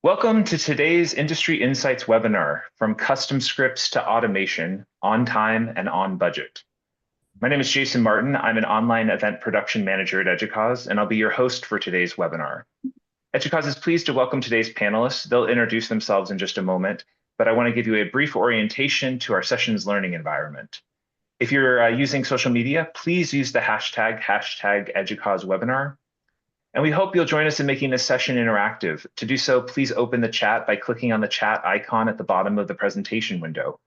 Welcome to today's Industry Insights webinar, From Custom Scripts to Automation, On Time and On Budget. My name is Jason Martin. I'm an online event production manager at Educause, and I'll be your host for today's webinar. Educause is pleased to welcome today's panelists. They'll introduce themselves in just a moment, but I want to give you a brief orientation to our session's learning environment. If you're using social media, please use the hashtag #EducauseWebinar. And we hope you'll join us in making this session interactive. To do so, please open the chat by clicking on the chat icon at the bottom of the presentation window.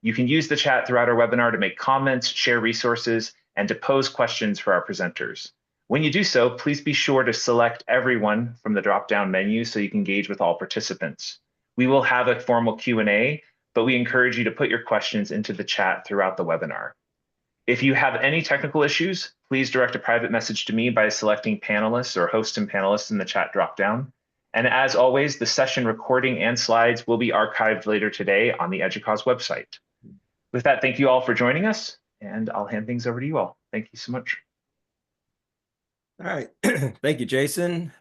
You can use the chat throughout our webinar to make comments, share resources, and to pose questions for our presenters. When you do so, please be sure to select everyone from the drop-down menu so you can engage with all participants. We will have a formal Q&A, but we encourage you to put your questions into the chat throughout the webinar. If you have any technical issues, please direct a private message to me by selecting panelists or host and panelists in the chat dropdown. And as always, the session recording and slides will be archived later today on the Educause website. With that, thank you all for joining us, and I'll hand things over to you all. Thank you so much. All right. Thank you, Jason.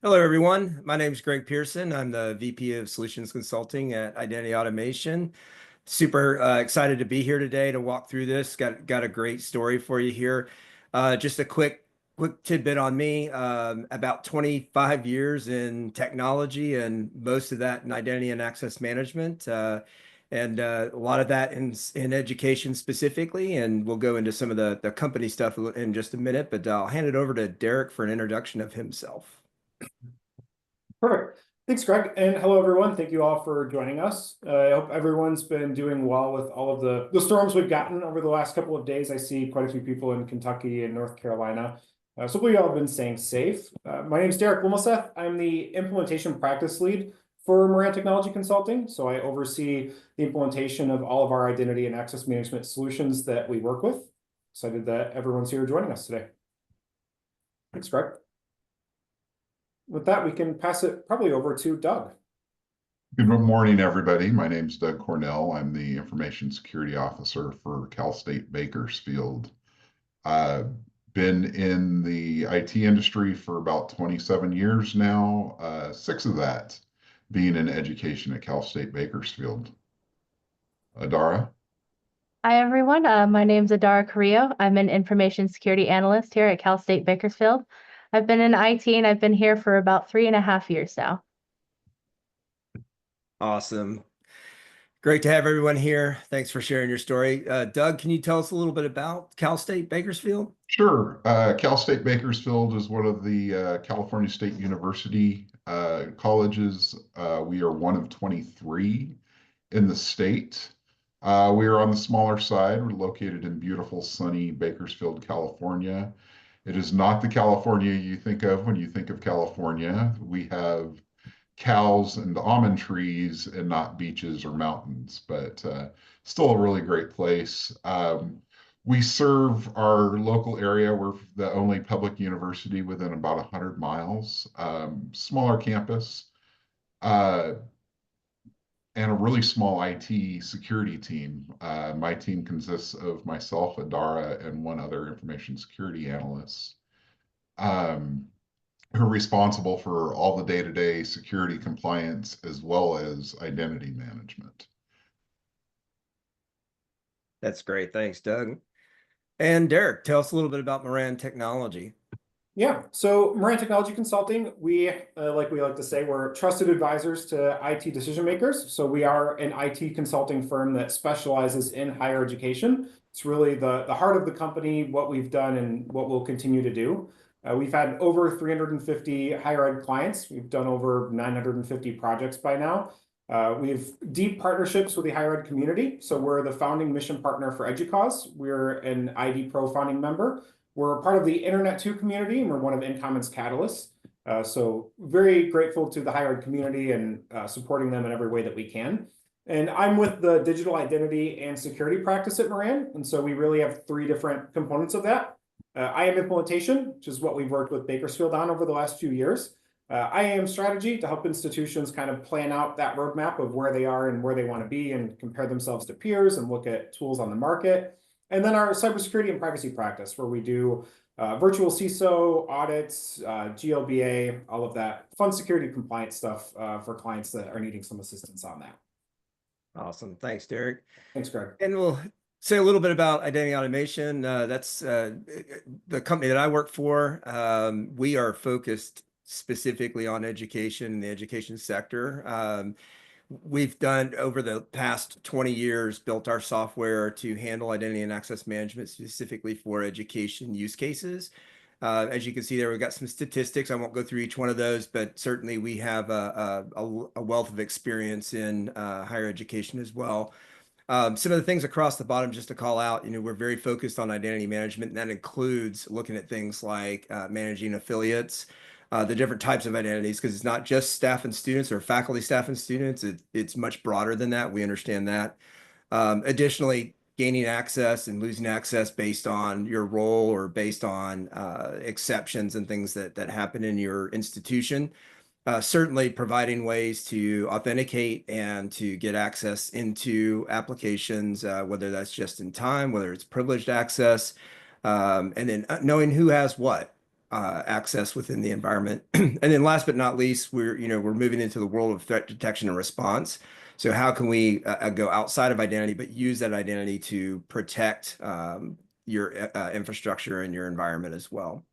Hello, everyone. My name is Greg Pearson. I'm the VP of Solutions Consulting at Identity Automation. Super excited to be here today to walk through this. Got a great story for you here. Just a quick tidbit on me. About 25 years in technology, and most of that in identity and access management, and a lot of that in education specifically. And we'll go into some of the company stuff in just a minute. But I'll hand it over to Derek for an introduction of himself. Perfect. Thanks, Greg. And hello, everyone. Thank you all for joining us. I hope everyone's been doing well with all of the storms we've gotten over the last couple of days. I see quite a few people in Kentucky and North Carolina. So we all have been staying safe. My name is Derek Wilmoseth. I'm the implementation practice lead for Moran Technology Consulting. So I oversee the implementation of all of our identity and access management solutions that we work with. Excited that everyone's here joining us today. Thanks, Greg. With that, we can pass it probably over to Doug. Good morning, everybody. My name is Doug Cornell. I'm the Information Security Officer for Cal State Bakersfield. I've been in the IT industry for about 27 years now, 6 of that being in education at Cal State Bakersfield. Adara? Hi, everyone. My name is Adara Carrillo. I'm an Information Security Analyst here at Cal State Bakersfield. I've been in IT and I've been here for about 3.5 years now. Awesome. Great to have everyone here. Thanks for sharing your story. Doug, can you tell us a little bit about Cal State Bakersfield? Sure. Cal State Bakersfield is one of the California State University colleges. We are one of 23 in the state. We are on the smaller side. We're located in beautiful, sunny Bakersfield, California. It is not the California you think of when you think of California. We have cows and almond trees and not beaches or mountains, but still a really great place. We serve our local area. We're the only public university within about 100 miles, smaller campus, and a really small IT security team. My team consists of myself, Adara, and one other information security analyst, who are responsible for all the day-to-day security compliance as well as identity management. That's great. Thanks, Doug. And Derek, tell us a little bit about Moran Technology. Yeah, so Moran Technology Consulting, we like to say, we're trusted advisors to IT decision makers. So we are an IT consulting firm that specializes in higher education. It's really the heart of the company, what we've done and what we'll continue to do. We've had over 350 higher ed clients. We've done over 950 projects by now. We have deep partnerships with the higher ed community. So we're the founding mission partner for Educause. We're an ID Pro founding member. We're a part of the Internet 2 community, and we're one of InCommon's catalysts. So very grateful to the higher ed community and supporting them in every way that we can. And I'm with the digital identity and security practice at Moran. And so we really have 3 different components of that. IAM implementation, which is what we've worked with Bakersfield on over the last few years. IAM strategy to help institutions kind of plan out that roadmap of where they are and where they want to be and compare themselves to peers and look at tools on the market. And then our cybersecurity and privacy practice, where we do virtual CISO, audits, GLBA, all of that fun security compliance stuff for clients that are needing some assistance on that. Awesome. Thanks, Derek. Thanks, Greg. And we'll say a little bit about identity automation. That's the company that I work for. We are focused specifically on education and the education sector. We've done over the past 20 years, built our software to handle identity and access management specifically for education use cases. As you can see there, we've got some statistics. I won't go through each one of those, but certainly we have a wealth of experience in higher education as well. Some of the things across the bottom, just to call out, we're very focused on identity management, and that includes looking at things like managing affiliates, the different types of identities, because it's not just staff and students or faculty, staff and students. It's much broader than that. We understand that. Additionally, gaining access and losing access based on your role or based on exceptions and things that happen in your institution. Certainly providing ways to authenticate and to get access into applications, whether that's just in time, whether it's privileged access, and then knowing who has what access within the environment. And then last but not least, we're moving into the world of threat detection and response. So how can we go outside of identity, but use that identity to protect your infrastructure and your environment as well?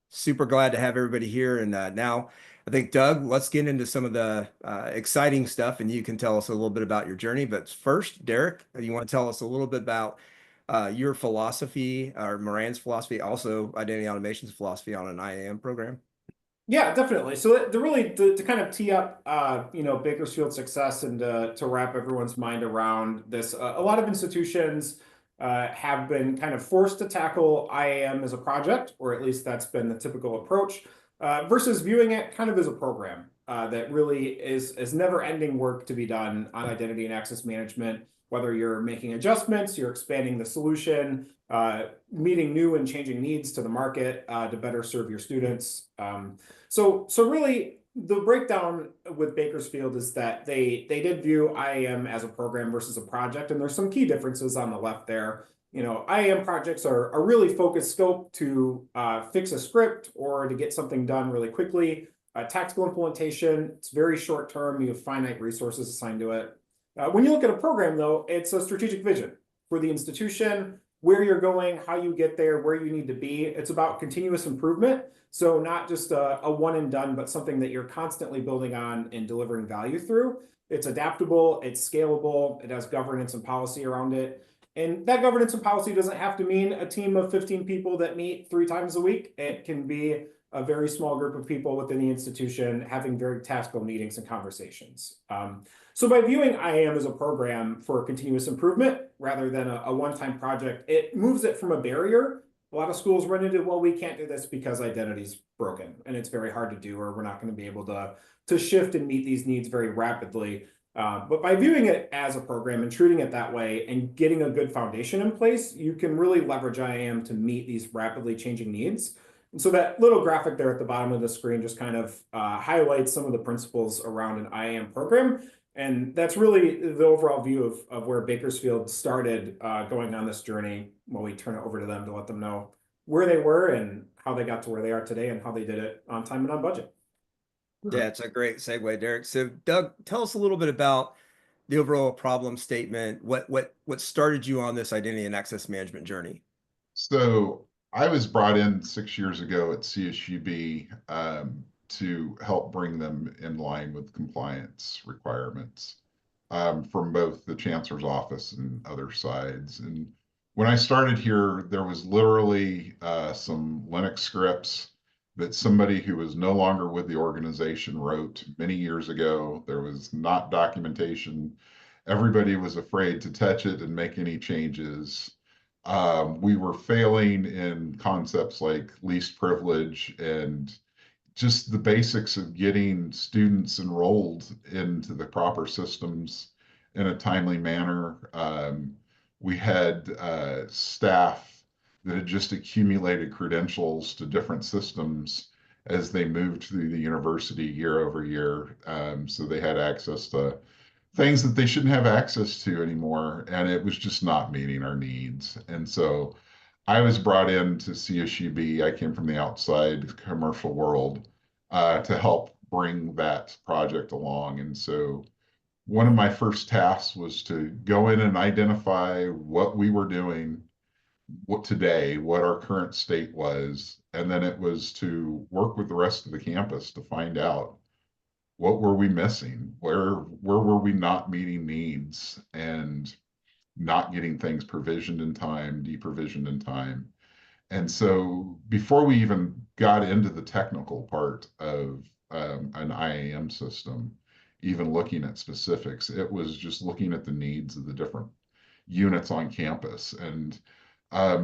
Super glad to have everybody here. And now I think, Doug, let's get into some of the exciting stuff, and you can tell us a little bit about your journey. But first, Derek, you want to tell us a little bit about your philosophy, or Moran's philosophy, also Identity Automation's philosophy on an IAM program? Yeah, definitely. So to kind of tee up, Bakersfield's success and to wrap everyone's mind around this, a lot of institutions have been kind of forced to tackle IAM as a project, or at least that's been the typical approach, versus viewing it kind of as a program that really is never-ending work to be done on identity and access management. Whether you're making adjustments, you're expanding the solution, meeting new and changing needs to the market to better serve your students. So really, the breakdown with Bakersfield is that they did view IAM as a program versus a project, and there's some key differences on the left there. IAM projects are really focused scope to fix a script or to get something done really quickly. Tactical implementation, it's very short term. You have finite resources assigned to it. When you look at a program, though, it's a strategic vision for the institution, where you're going, how you get there, where you need to be. It's about continuous improvement. So not just a one and done, but something that you're constantly building on and delivering value through. It's adaptable, it's scalable, it has governance and policy around it. And that governance and policy doesn't have to mean a team of 15 people that meet 3 times a week. It can be a very small group of people within the institution having very tactical meetings and conversations. So by viewing IAM as a program for continuous improvement rather than a one-time project, it moves it from a barrier. A lot of schools run into, well, we can't do this because identity's broken and it's very hard to do, or we're not going to be able to shift and meet these needs very rapidly. But by viewing it as a program and treating it that way and getting a good foundation in place, you can really leverage IAM to meet these rapidly changing needs. And so that little graphic there at the bottom of the screen just kind of highlights some of the principles around an IAM program. And that's really the overall view of where Bakersfield started going on this journey. When we turn it over to them to let them know where they were and how they got to where they are today and how they did it on time and on budget. Yeah, it's a great segue, Derek. So Doug, tell us a little bit about the overall problem statement. What started you on this identity and access management journey? So I was brought in 6 years ago at CSUB to help bring them in line with compliance requirements from both the chancellor's office and other sides. And when I started here, there was literally some Linux scripts that somebody who was no longer with the organization wrote many years ago. There was not documentation. Everybody was afraid to touch it and make any changes. We were failing in concepts like least privilege and just the basics of getting students enrolled into the proper systems in a timely manner. We had staff that had just accumulated credentials to different systems as they moved through the university year over year. So they had access to things that they shouldn't have access to anymore, and it was just not meeting our needs. And so I was brought in to CSUB. I came from the outside commercial world to help bring that project along. And so one of my first tasks was to go in and identify what we were doing, what our current state was, and then it was to work with the rest of the campus to find out what were we missing, where were we not meeting needs and not getting things provisioned in time, deprovisioned in time. And so before we even got into the technical part of an IAM system, even looking at specifics, it was just looking at the needs of the different units on campus. And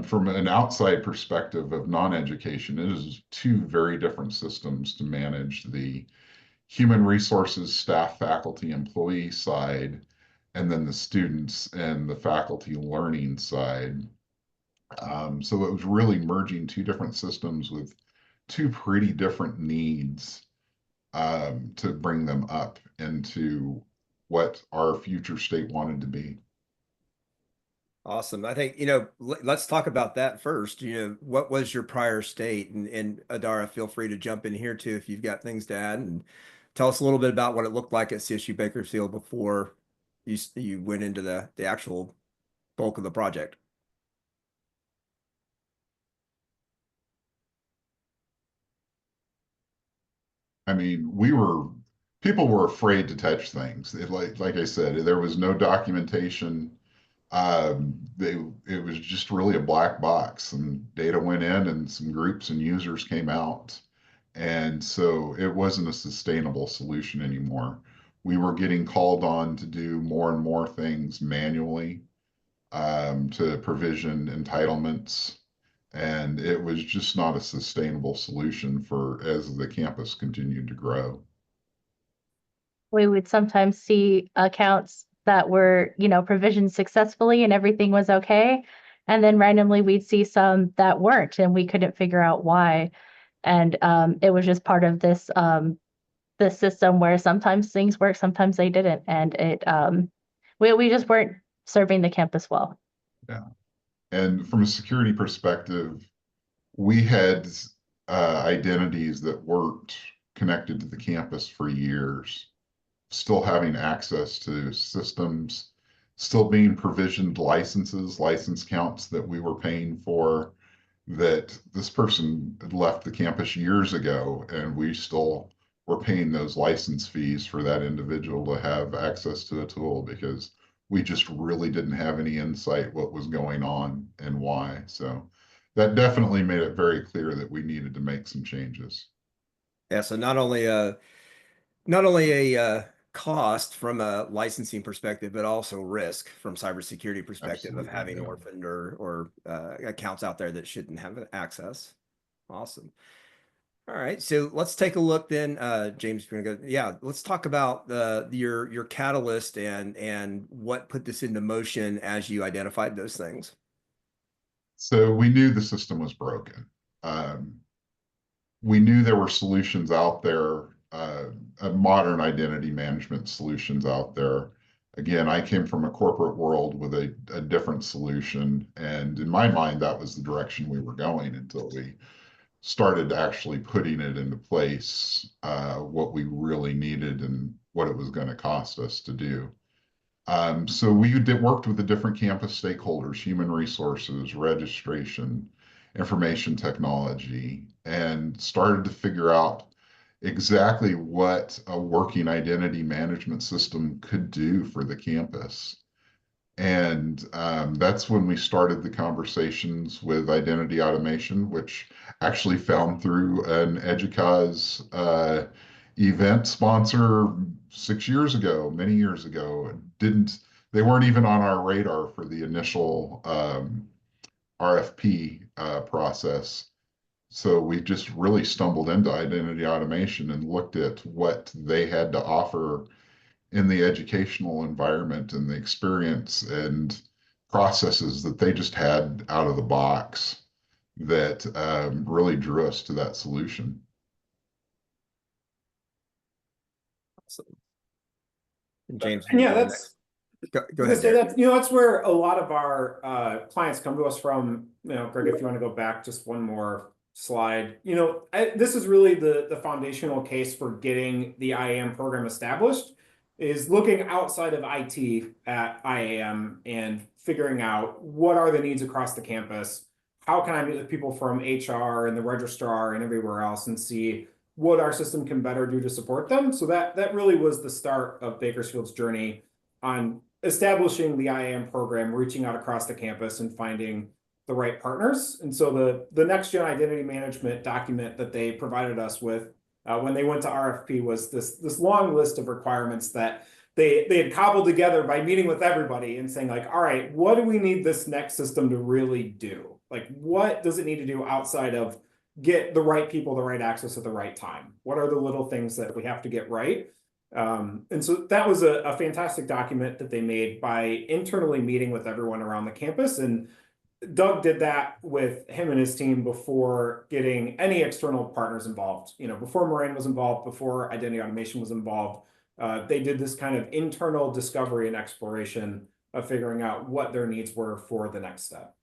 from an outside perspective of non-education, it is two very different systems to manage the human resources, staff, faculty, employee side, and then the students and the faculty learning side. So it was really merging two different systems with two pretty different needs to bring them up into what our future state wanted to be. Awesome. I think, let's talk about that first. What was your prior state? And Adara, feel free to jump in here too if you've got things to add, and tell us a little bit about what it looked like at CSU Bakersfield before you went into the actual bulk of the project. I mean, people were afraid to touch things. Like I said, there was no documentation. It was just really a black box. Some data went in and some groups and users came out. And so it wasn't a sustainable solution anymore. We were getting called on to do more and more things manually to provision entitlements. And it was just not a sustainable solution for as the campus continued to grow. We would sometimes see accounts that were, provisioned successfully and everything was okay. And then randomly we'd see some that weren't, and we couldn't figure out why. And it was just part of this system where sometimes things work, sometimes they didn't. And we just weren't serving the campus well. Yeah. And from a security perspective, we had identities that weren't connected to the campus for years, still having access to systems, still being provisioned license counts that we were paying for, that this person had left the campus years ago, and we still were paying those license fees for that individual to have access to a tool because we just really didn't have any insight what was going on and why. So that definitely made it very clear that we needed to make some changes. Yeah, so not only a cost from a licensing perspective, but also risk from cybersecurity perspective of Absolutely, having yeah. orphaned or accounts out there that shouldn't have access. Awesome. All right, so let's take a look then, James. You're gonna go. Yeah, let's talk about your catalyst and what put this into motion as you identified those things. So we knew the system was broken. We knew there were solutions out there, modern identity management solutions out there. Again, I came from a corporate world with a different solution. And in my mind, that was the direction we were going until we started actually putting it into place, what we really needed and what it was going to cost us to do. So we worked with the different campus stakeholders, human resources, registration, information technology, and started to figure out exactly what a working identity management system could do for the campus. And that's when we started the conversations with identity automation, which actually found through an EDUCAUSE event sponsor 6 years ago, many years ago. They weren't even on our radar for the initial RFP process. So we just really stumbled into identity automation and looked at what they had to offer in the educational environment and the experience and processes that they just had out of the box that really drew us to that solution. Awesome. And James, And yeah, Go I was ahead, gonna say Derek. that, that's where a lot of our clients come to us from. Greg, if you want to go back just one more slide, this is really the foundational case for getting the IAM program established, is looking outside of IT at IAM and figuring out what are the needs across the campus. How can I meet with people from HR and the registrar and everywhere else and see what our system can better do to support them? So that really was the start of Bakersfield's journey on establishing the IAM program, reaching out across the campus and finding the right partners. And so the next gen identity management document that they provided us with when they went to RFP was this long list of requirements that they had cobbled together by meeting with everybody and saying, like, all right, what do we need this next system to really do? Like, what does it need to do outside of get the right people the right access at the right time? What are the little things that we have to get right? And so that was a fantastic document that they made by internally meeting with everyone around the campus. And Doug did that with him and his team before getting any external partners involved. Before Moran was involved, before Identity Automation was involved, they did this kind of internal discovery and exploration of figuring out what their needs were for the next step.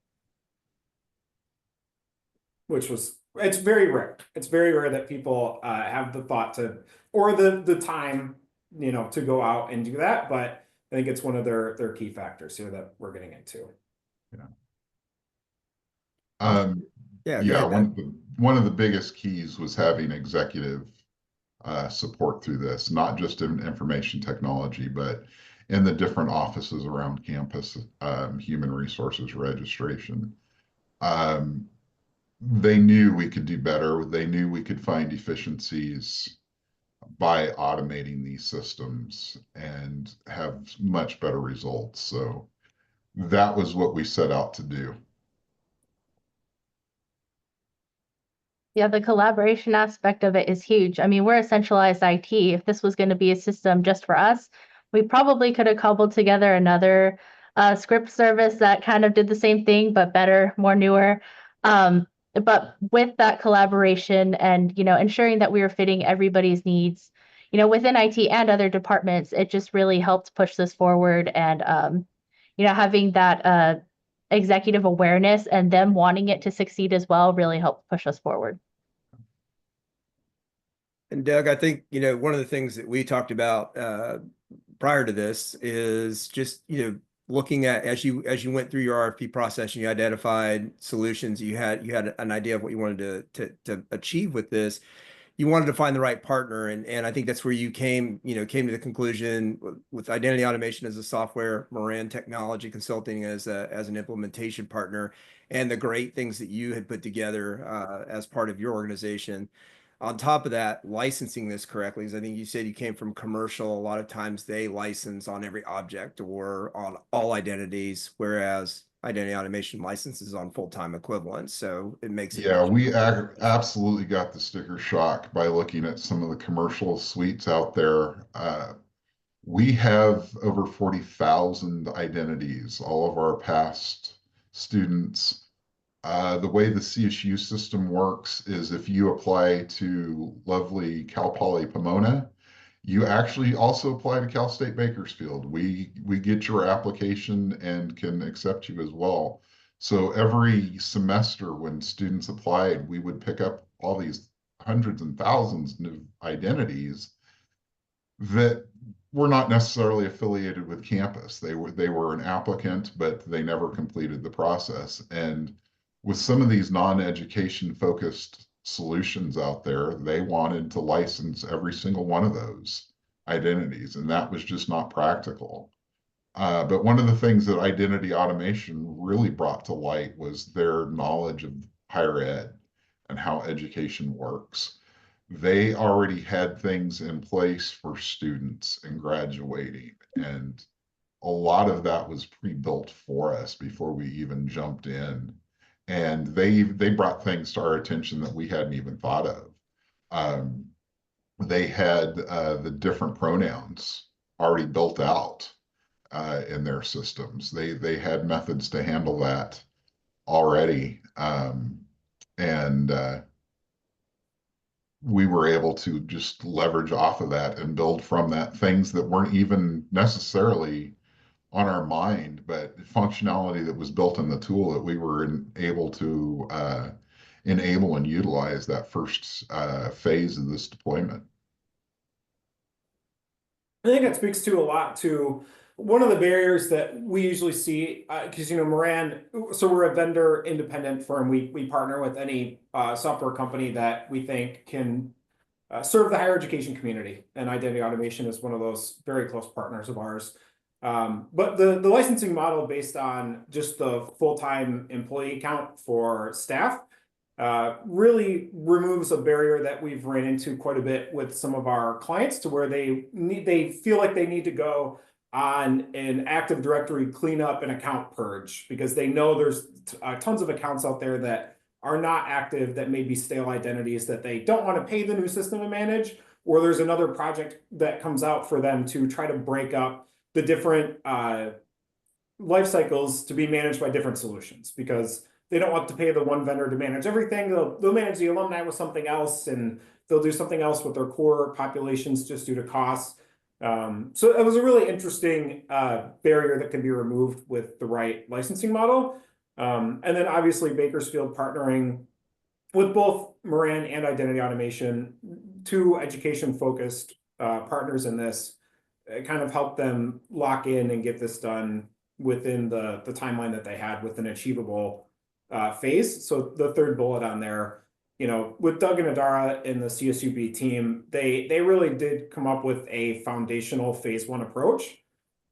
It's very rare. It's very rare that people have the thought to, or the time, to go out and do that. But I think it's one of their key factors here that we're getting into. Yeah, Yeah, go ahead, one of the biggest keys was having executive support through this, not just in information technology, but in the different offices around campus, human resources, registration. They knew we could do better. They knew we could find efficiencies by automating these systems and have much better results. So that was what we set out to do. Yeah, the collaboration aspect of it is huge. I mean, we're a centralized IT. If this was going to be a system just for us, we probably could have cobbled together another script service that kind of did the same thing, but better, more newer. But with that collaboration and, ensuring that we were fitting everybody's needs, within IT and other departments, it just really helped push this forward. And, having that executive awareness and them wanting it to succeed as well really helped push us forward. And Doug, I think, one of the things that we talked about prior to this is just, looking at as you went through your RFP process and you identified solutions, you had an idea of what you wanted to achieve with this. You wanted to find the right partner, and I think that's where you came to the conclusion with Identity Automation as a software, Moran Technology Consulting as an implementation partner, and the great things that you had put together as part of your organization. On top of that, licensing this correctly, because I think you said you came from commercial. A lot of times they license on every object or on all identities, whereas Identity Automation licenses on full-time equivalents. So it makes it. Yeah, we absolutely got the sticker shock by looking at some of the commercial suites out there. We have over 40,000 identities, all of our past students. The way the CSU system works is if you apply to lovely Cal Poly Pomona, you actually also apply to Cal State Bakersfield. We get your application and can accept you as well. So every semester when students applied, we would pick up all these hundreds and thousands of identities that were not necessarily affiliated with campus. They were an applicant, but they never completed the process. And with some of these non-education focused solutions out there, they wanted to license every single one of those identities, and that was just not practical. But one of the things that Identity Automation really brought to light was their knowledge of higher ed and how education works. They already had things in place for students and graduating, and a lot of that was pre-built for us before we even jumped in. And they brought things to our attention that we hadn't even thought of. They had the different pronouns already built out in their systems. They had methods to handle that already. And we were able to just leverage off of that and build from that things that weren't even necessarily on our mind, but functionality that was built in the tool that we were able to enable and utilize that first phase of this deployment. I think that speaks to a lot to one of the barriers that we usually see, because Moran, so we're a vendor independent firm. We partner with any software company that we think can serve the higher education community, and identity automation is one of those very close partners of ours. But the licensing model based on just the full-time employee count for staff really removes a barrier that we've ran into quite a bit with some of our clients, to where they feel like they need to go on an Active Directory cleanup and account purge, because they know there's tons of accounts out there that are not active, that may be stale identities that they don't want to pay the new system to manage, or there's another project that comes out for them to try to break up the different life cycles to be managed by different solutions, because they don't want to pay the one vendor to manage everything. They'll manage the alumni with something else, and they'll do something else with their core populations just due to costs. So it was a really interesting barrier that can be removed with the right licensing model. And then obviously Bakersfield partnering with both Moran and Identity Automation, two education-focused partners in this, kind of helped them lock in and get this done within the timeline that they had with an achievable phase. So the third bullet on there, with Doug and Adara in the CSUB team, they really did come up with a foundational phase one approach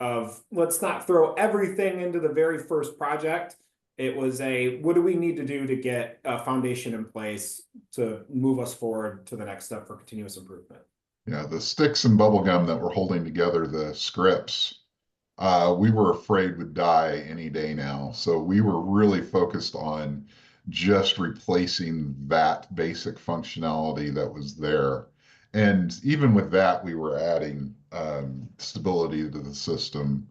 of, let's not throw everything into the very first project. It was what do we need to do to get a foundation in place to move us forward to the next step for continuous improvement? Yeah, the sticks and bubble gum that we're holding together, the scripts, we were afraid would die any day now. So we were really focused on just replacing that basic functionality that was there. And even with that, we were adding stability to the system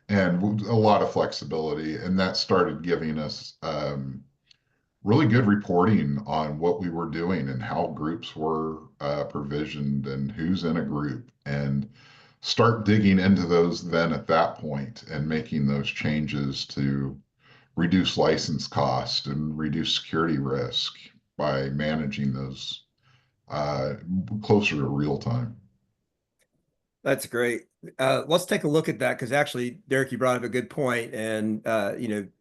and a lot of flexibility. And that started giving us really good reporting on what we were doing and how groups were provisioned and who's in a group, and start digging into those then at that point and making those changes to reduce license cost and reduce security risk by managing those closer to real time. That's great. Let's take a look at that, because actually, Derek, you brought up a good point. And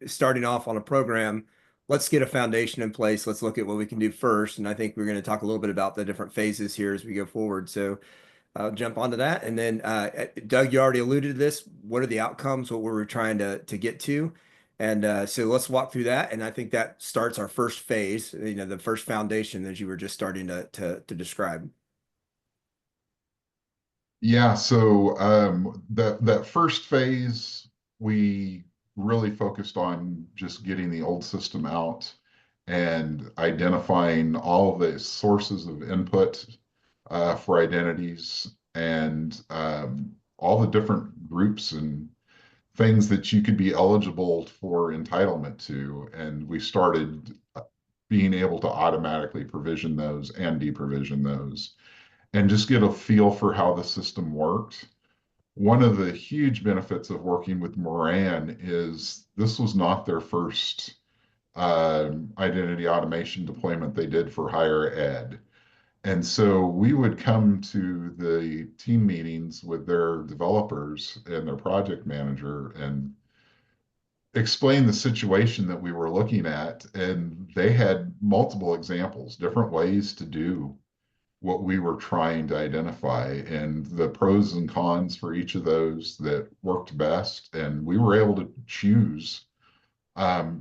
starting off on a program, let's get a foundation in place. Let's look at what we can do first. And I think we're going to talk a little bit about the different phases here as we go forward. So I'll jump onto that. And then Doug, you already alluded to this. What are the outcomes? What were we trying to get to? And so let's walk through that. And I think that starts our first phase, the first foundation, as you were just starting to describe. Yeah, so that first phase, we really focused on just getting the old system out and identifying all the sources of input for identities, and all the different groups and things that you could be eligible for entitlement to. And we started being able to automatically provision those and deprovision those, and just get a feel for how the system worked. One of the huge benefits of working with Moran is this was not their first identity automation deployment they did for higher ed. And so we would come to the team meetings with their developers and their project manager and explain the situation that we were looking at. And they had multiple examples, different ways to do what we were trying to identify, and the pros and cons for each of those that worked best. And we were able to choose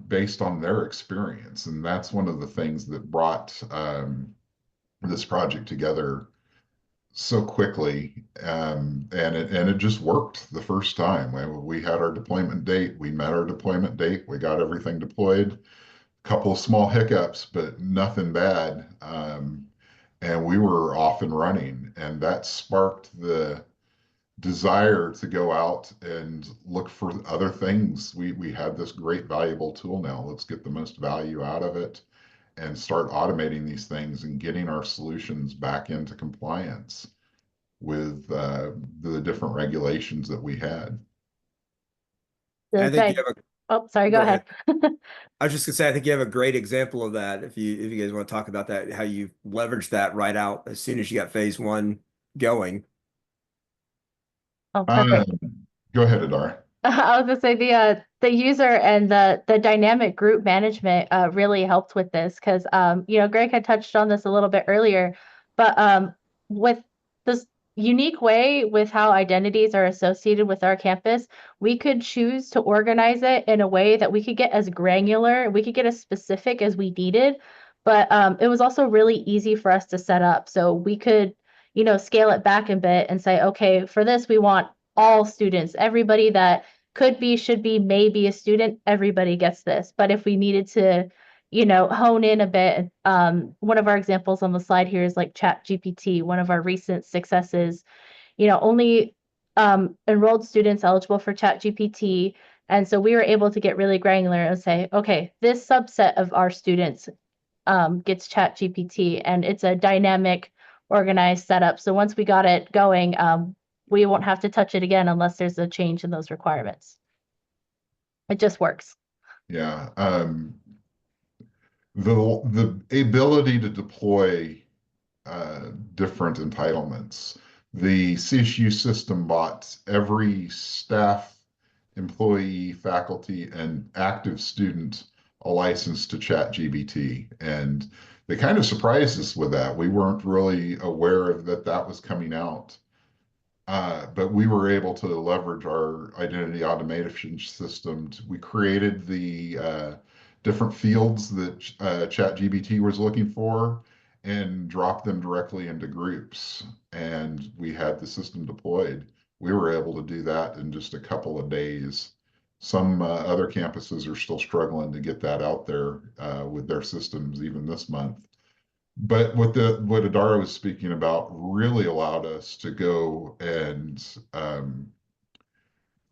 based on their experience. And that's one of the things that brought this project together so quickly. And it just worked the first time. We had our deployment date, we met our deployment date, we got everything deployed, a couple of small hiccups, but nothing bad. And we were off and running, and that sparked the desire to go out and look for other things. We had this great valuable tool now. Let's get the most value out of it and start automating these things and getting our solutions back into compliance with the different regulations that we had. I think you Good. have a, Oh, sorry, go go ahead. I was just gonna say, I think you have a great example of that. If you guys want to talk about that, how you leverage that right out as soon as you got phase one going. Oh, Uh, perfect. Go ahead, Adara. I was gonna say the user and the dynamic group management really helped with this because Greg had touched on this a little bit earlier, but with this unique way with how identities are associated with our campus, we could choose to organize it in a way that we could get as granular, we could get as specific as we needed, but it was also really easy for us to set up. So we could, scale it back a bit and say, okay, for this we want all students, everybody that could be, should be, may be a student, everybody gets this. But if we needed to, hone in a bit, one of our examples on the slide here is like Chat GPT, one of our recent successes, only enrolled students eligible for Chat GPT. And so we were able to get really granular and say, okay, this subset of our students gets Chat GPT, and it's a dynamic, organized setup. So once we got it going, we won't have to touch it again unless there's a change in those requirements. It just works. Yeah. The ability to deploy different entitlements. The CSU system bought every staff, employee, faculty, and active student a license to ChatGPT. And they kind of surprised us with that. We weren't really aware of that was coming out. But we were able to leverage our identity automation system. We created the different fields that ChatGPT was looking for and dropped them directly into groups. And we had the system deployed. We were able to do that in just a couple of days. Some other campuses are still struggling to get that out there with their systems even this month. But what Adara was speaking about really allowed us to go and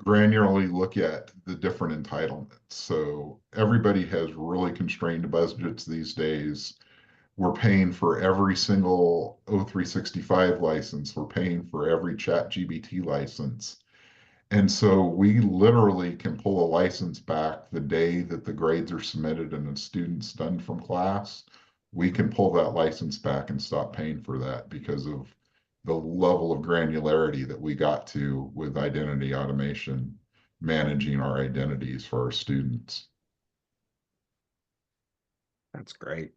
granularly look at the different entitlements. So everybody has really constrained budgets these days. We're paying for every single O365 license. We're paying for every ChatGPT license. And so we literally can pull a license back the day that the grades are submitted and a student's done from class. We can pull that license back and stop paying for that because of the level of granularity that we got to with identity automation, managing our identities for our students. That's great.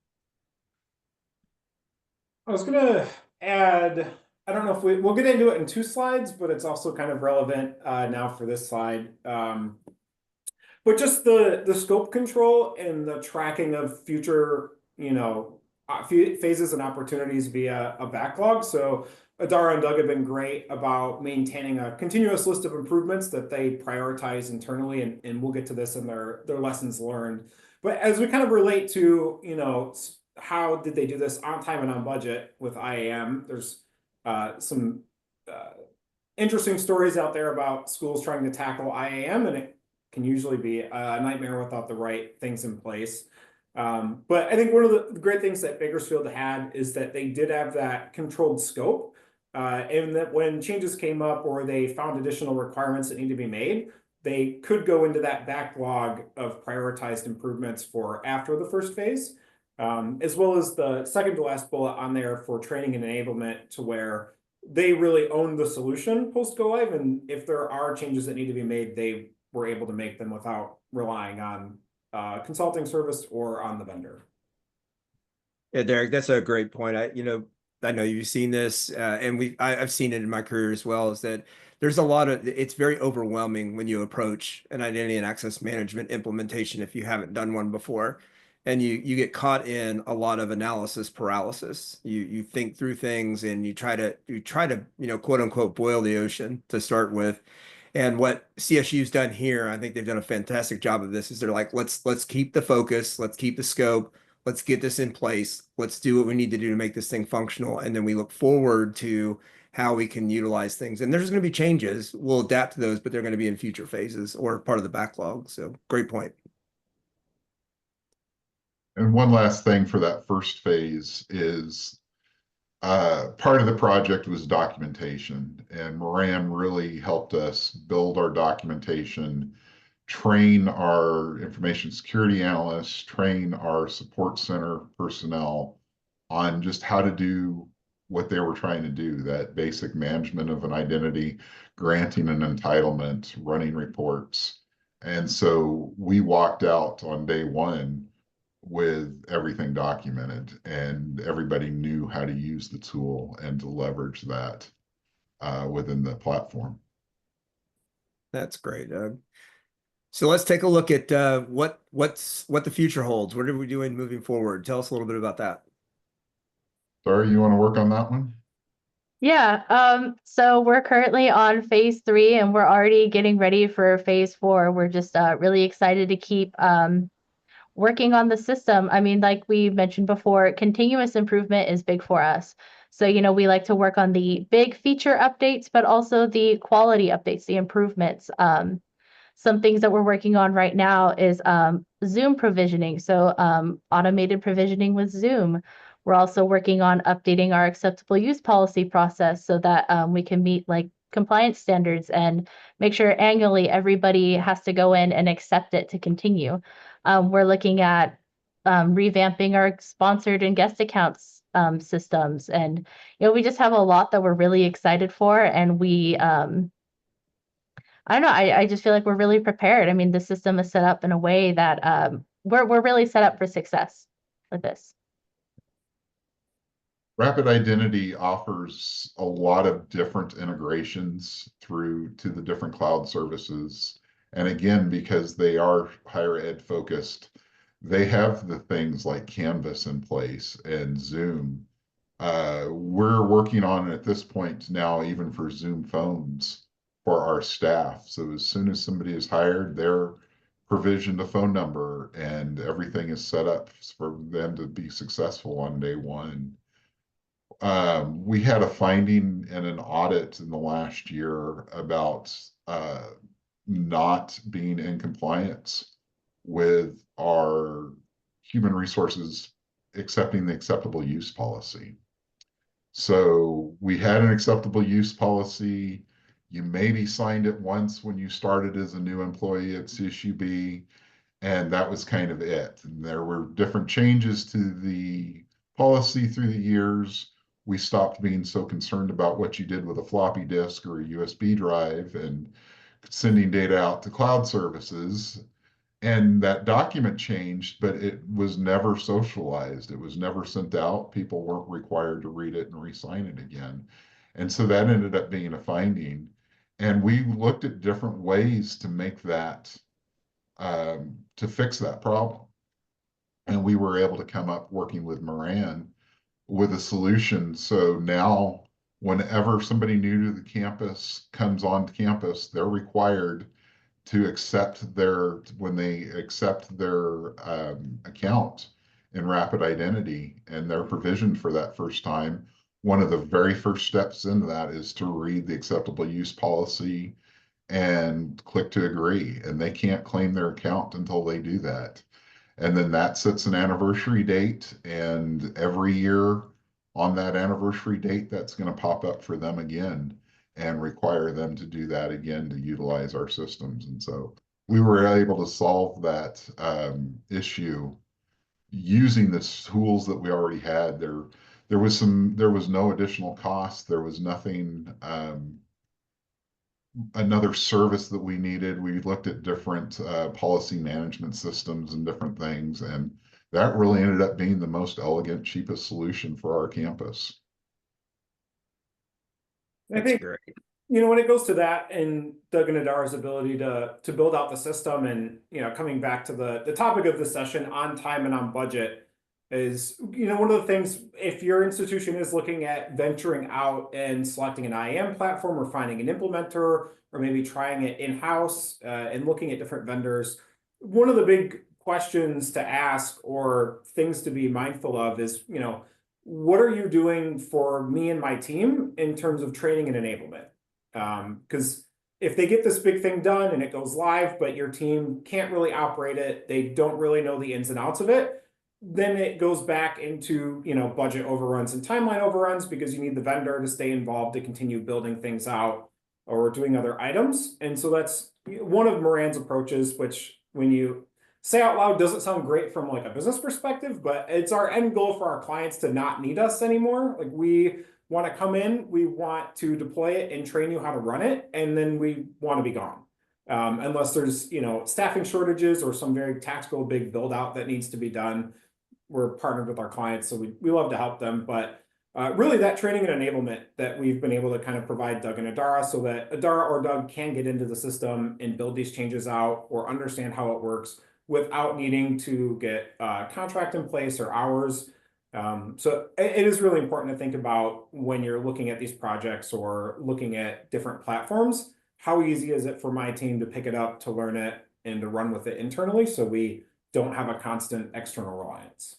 I was gonna add, I don't know if we'll get into it in 2 slides, but it's also kind of relevant now for this slide. But just the scope control and the tracking of future, phases and opportunities via a backlog. So Adara and Doug have been great about maintaining a continuous list of improvements that they prioritize internally, and we'll get to this in their lessons learned. But as we kind of relate to, how did they do this on time and on budget with IAM? There's some interesting stories out there about schools trying to tackle IAM, and it can usually be a nightmare without the right things in place. But I think one of the great things that Bakersfield had is that they did have that controlled scope, and that when changes came up or they found additional requirements that need to be made, they could go into that backlog of prioritized improvements for after the first phase, as well as the second to last bullet on there for training and enablement, to where they really own the solution post go live. And if there are changes that need to be made, they were able to make them without relying on consulting service or on the vendor. Yeah, Derek, that's a great point. I know you've seen this, and I've seen it in my career as well, is that there's a lot of, it's very overwhelming when you approach an identity and access management implementation if you haven't done one before. And you get caught in a lot of analysis paralysis. You think through things and you try to, quote unquote, boil the ocean to start with. And what CSU's done here, I think they've done a fantastic job of this, is they're like, let's keep the focus, let's keep the scope, let's get this in place, let's do what we need to do to make this thing functional. And then we look forward to how we can utilize things. And there's going to be changes. We'll adapt to those, but they're going to be in future phases or part of the backlog. So great point. And one last thing for that first phase is part of the project was documentation, and Moran really helped us build our documentation train our information security analysts, train our support center personnel on just how to do what they were trying to do, that basic management of an identity, granting an entitlement, running reports. And so we walked out on day one with everything documented, and everybody knew how to use the tool and to leverage that within the platform. That's great. So let's take a look at what the future holds. What are we doing moving forward? Tell us a little bit about that. Sorry, you want to work on that one? Yeah, so we're currently on phase 3 and we're already getting ready for phase 4. We're just really excited to keep working on the system. I mean, like we mentioned before, continuous improvement is big for us. So, we like to work on the big feature updates, but also the quality updates, the improvements. Some things that we're working on right now is Zoom provisioning. So automated provisioning with Zoom. We're also working on updating our acceptable use policy process so that we can meet like compliance standards and make sure annually everybody has to go in and accept it to continue. We're looking at revamping our sponsored and guest accounts systems. And, we just have a lot that we're really excited for. And we, I don't know, I just feel like we're really prepared. I mean, the system is set up in a way that we're really set up for success with this. Rapid Identity offers a lot of different integrations through to the different cloud services. And again, because they are higher ed focused, they have the things like Canvas in place and Zoom. We're working on at this point now, even for Zoom phones for our staff. So as soon as somebody is hired, they're provisioned a phone number and everything is set up for them to be successful on day one. We had a finding in an audit in the last year about not being in compliance with our human resources accepting the acceptable use policy. So we had an acceptable use policy. You maybe signed it once when you started as a new employee at CSUB, and that was kind of it. And there were different changes to the policy through the years. We stopped being so concerned about what you did with a floppy disk or a USB drive and sending data out to cloud services. And that document changed, but it was never socialized. It was never sent out. People weren't required to read it and re-sign it again. And so that ended up being a finding. And we looked at different ways to make that, to fix that problem. And we were able to come up working with Moran with a solution. So now whenever somebody new to the campus comes on campus, they're required to accept when they accept their account in Rapid Identity and they're provisioned for that first time. One of the very first steps into that is to read the acceptable use policy and click to agree. And they can't claim their account until they do that. And then that sets an anniversary date, and every year on that anniversary date, that's going to pop up for them again and require them to do that again to utilize our systems. And so we were able to solve that issue using the tools that we already had. There was no additional cost. There was nothing, another service that we needed. We looked at different policy management systems and different things, and that really ended up being the most elegant, cheapest solution for our campus. I think, great. When it goes to that and Doug and Adar's ability to build out the system and, coming back to the topic of the session, on time and on budget, is, one of the things, if your institution is looking at venturing out and selecting an IAM platform or finding an implementer or maybe trying it in-house and looking at different vendors, one of the big questions to ask or things to be mindful of is, what are you doing for me and my team in terms of training and enablement? Because if they get this big thing done and it goes live, but your team can't really operate it, they don't really know the ins and outs of it, then it goes back into, budget overruns and timeline overruns because you need the vendor to stay involved to continue building things out. or doing other items. And so that's one of Moran's approaches, which when you say out loud doesn't sound great from like a business perspective, but it's our end goal for our clients to not need us anymore. Like we want to come in, we want to deploy it and train you how to run it, and then we want to be gone. Unless there's, staffing shortages or some very tactical big build out that needs to be done. We're partnered with our clients, so we love to help them. But really that training and enablement that we've been able to kind of provide Doug and Adara, so that Adara or Doug can get into the system and build these changes out or understand how it works without needing to get a contract in place or hours. So it is really important to think about when you're looking at these projects or looking at different platforms, how easy is it for my team to pick it up, to learn it, and to run with it internally, so we don't have a constant external reliance.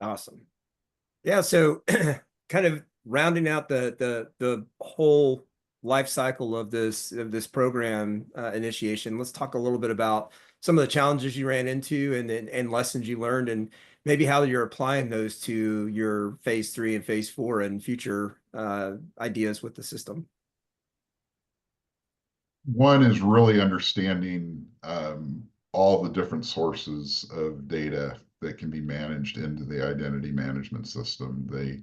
Awesome. Yeah, so kind of rounding out the whole life cycle of this program initiation, let's talk a little bit about some of the challenges you ran into and lessons you learned, and maybe how you're applying those to your phase 3 and phase 4 and future ideas with the system. One is really understanding all the different sources of data that can be managed into the identity management system, the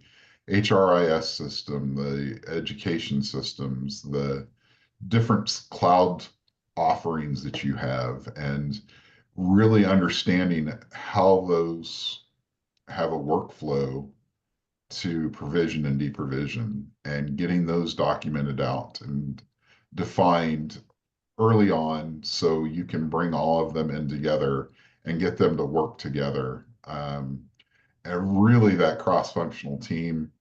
HRIS system, the education systems, the different cloud offerings that you have, and really understanding how those have a workflow to provision and deprovision, and getting those documented out and defined early on so you can bring all of them in together and get them to work together. And really that cross-functional team,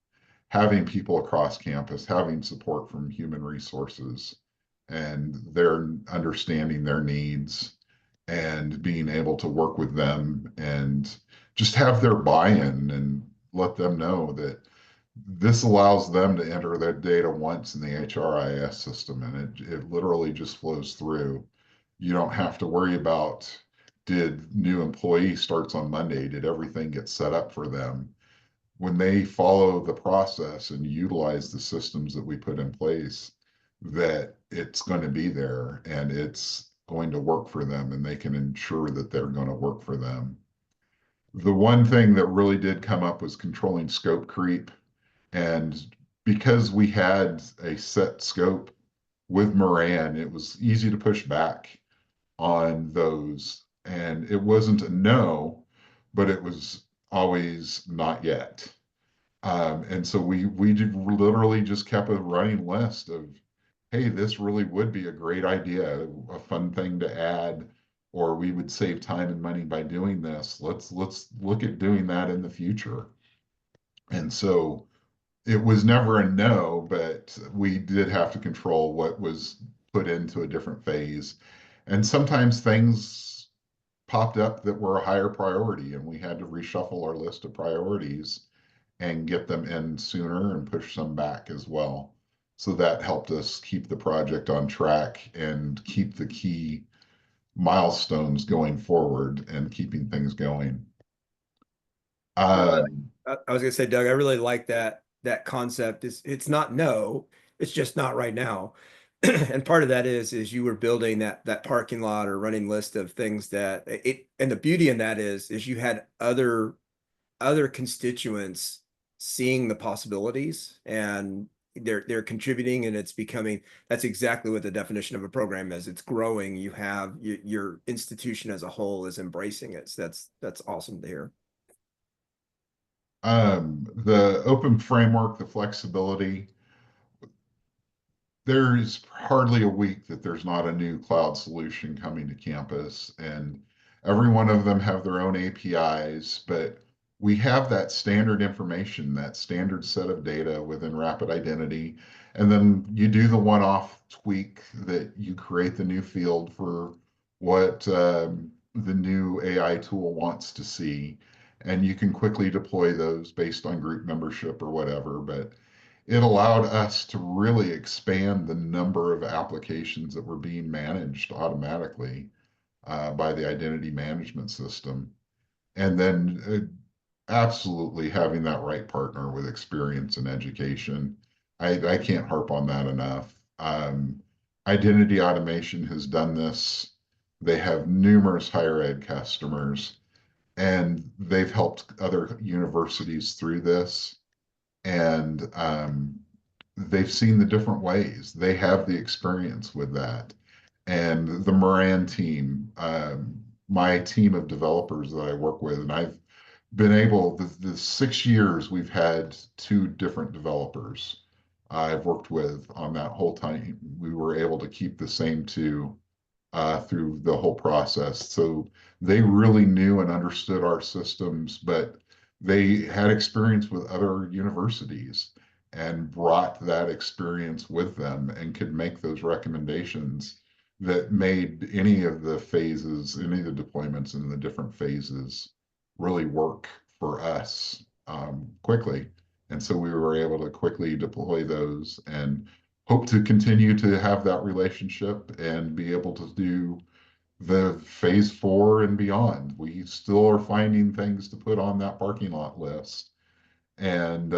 having people across campus, having support from human resources, and their understanding their needs and being able to work with them and just have their buy-in and let them know that this allows them to enter their data once in the HRIS system, and it literally just flows through. You don't have to worry about, did new employee starts on Monday, did everything get set up for them? When they follow the process and utilize the systems that we put in place, that it's going to be there and it's going to work for them, and they can ensure that they're going to work for them. The one thing that really did come up was controlling scope creep. And because we had a set scope with Moran, it was easy to push back on those. And it wasn't a no, but it was always not yet. And so we literally just kept a running list of, hey, this really would be a great idea, a fun thing to add, or we would save time and money by doing this. Let's look at doing that in the future. And so it was never a no, but we did have to control what was put into a different phase. And sometimes things popped up that were a higher priority, and we had to reshuffle our list of priorities and get them in sooner and push some back as well. So that helped us keep the project on track and keep the key milestones going forward and keeping things going. I was gonna say, Doug, I really like that concept. It's not no, it's just not right now. And part of that is you were building that parking lot or running list of things that and the beauty in that is you had other constituents seeing the possibilities, and they're contributing, and it's becoming, that's exactly what the definition of a program is. It's growing. You have your institution as a whole is embracing it. So that's awesome to hear. The open framework, the flexibility, there's hardly a week that there's not a new cloud solution coming to campus, and every one of them have their own APIs, but we have that standard information, that standard set of data within Rapid Identity, and then you do the one-off tweak that you create the new field for what the new AI tool wants to see, and you can quickly deploy those based on group membership or whatever, but it allowed us to really expand the number of applications that were being managed automatically by the identity management system. And then absolutely having that right partner with experience and education. I can't harp on that enough. Identity Automation has done this. They have numerous higher ed customers, and they've helped other universities through this. And they've seen the different ways. They have the experience with that. And the Moran team, my team of developers that I work with, and I've been able, the 6 years we've had 2 different developers I've worked with on that whole time. We were able to keep the same 2 through the whole process. So they really knew and understood our systems, but they had experience with other universities and brought that experience with them and could make those recommendations that made any of the phases, any of the deployments in the different phases really work for us quickly. And so we were able to quickly deploy those and hope to continue to have that relationship and be able to do the phase 4 and beyond. We still are finding things to put on that parking lot list and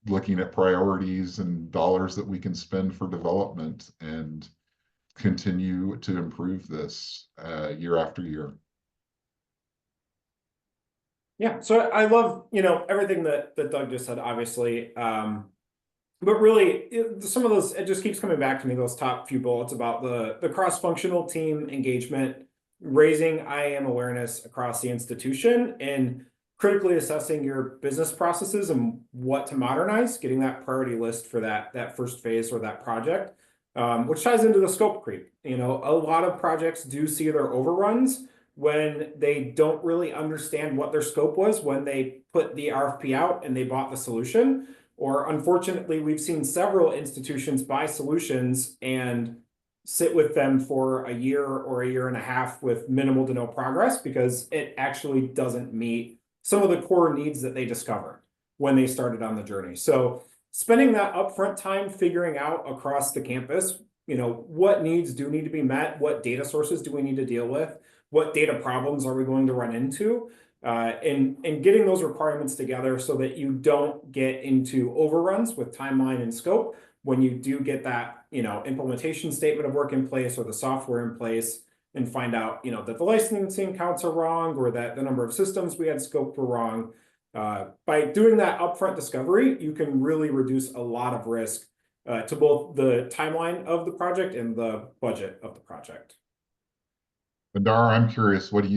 looking at priorities and dollars that we can spend for development and continue to improve this year after year. Yeah, so I love, everything that Doug just said, obviously. But really, some of those, it just keeps coming back to me, those top few bullets about the cross-functional team engagement, raising IAM awareness across the institution, and critically assessing your business processes and what to modernize, getting that priority list for that first phase or that project, which ties into the scope creep. A lot of projects do see their overruns when they don't really understand what their scope was when they put the RFP out and they bought the solution. Or unfortunately, we've seen several institutions buy solutions and sit with them for a year or a year and a half with minimal to no progress because it actually doesn't meet some of the core needs that they discovered when they started on the journey. So spending that upfront time figuring out across the campus, what needs do need to be met, what data sources do we need to deal with, what data problems are we going to run into, and getting those requirements together so that you don't get into overruns with timeline and scope when you do get that, implementation statement of work in place or the software in place and find out, that the licensing counts are wrong or that the number of systems we had scoped were wrong. By doing that upfront discovery, you can really reduce a lot of risk to both the timeline of the project and the budget of the project. Dara, I'm curious, what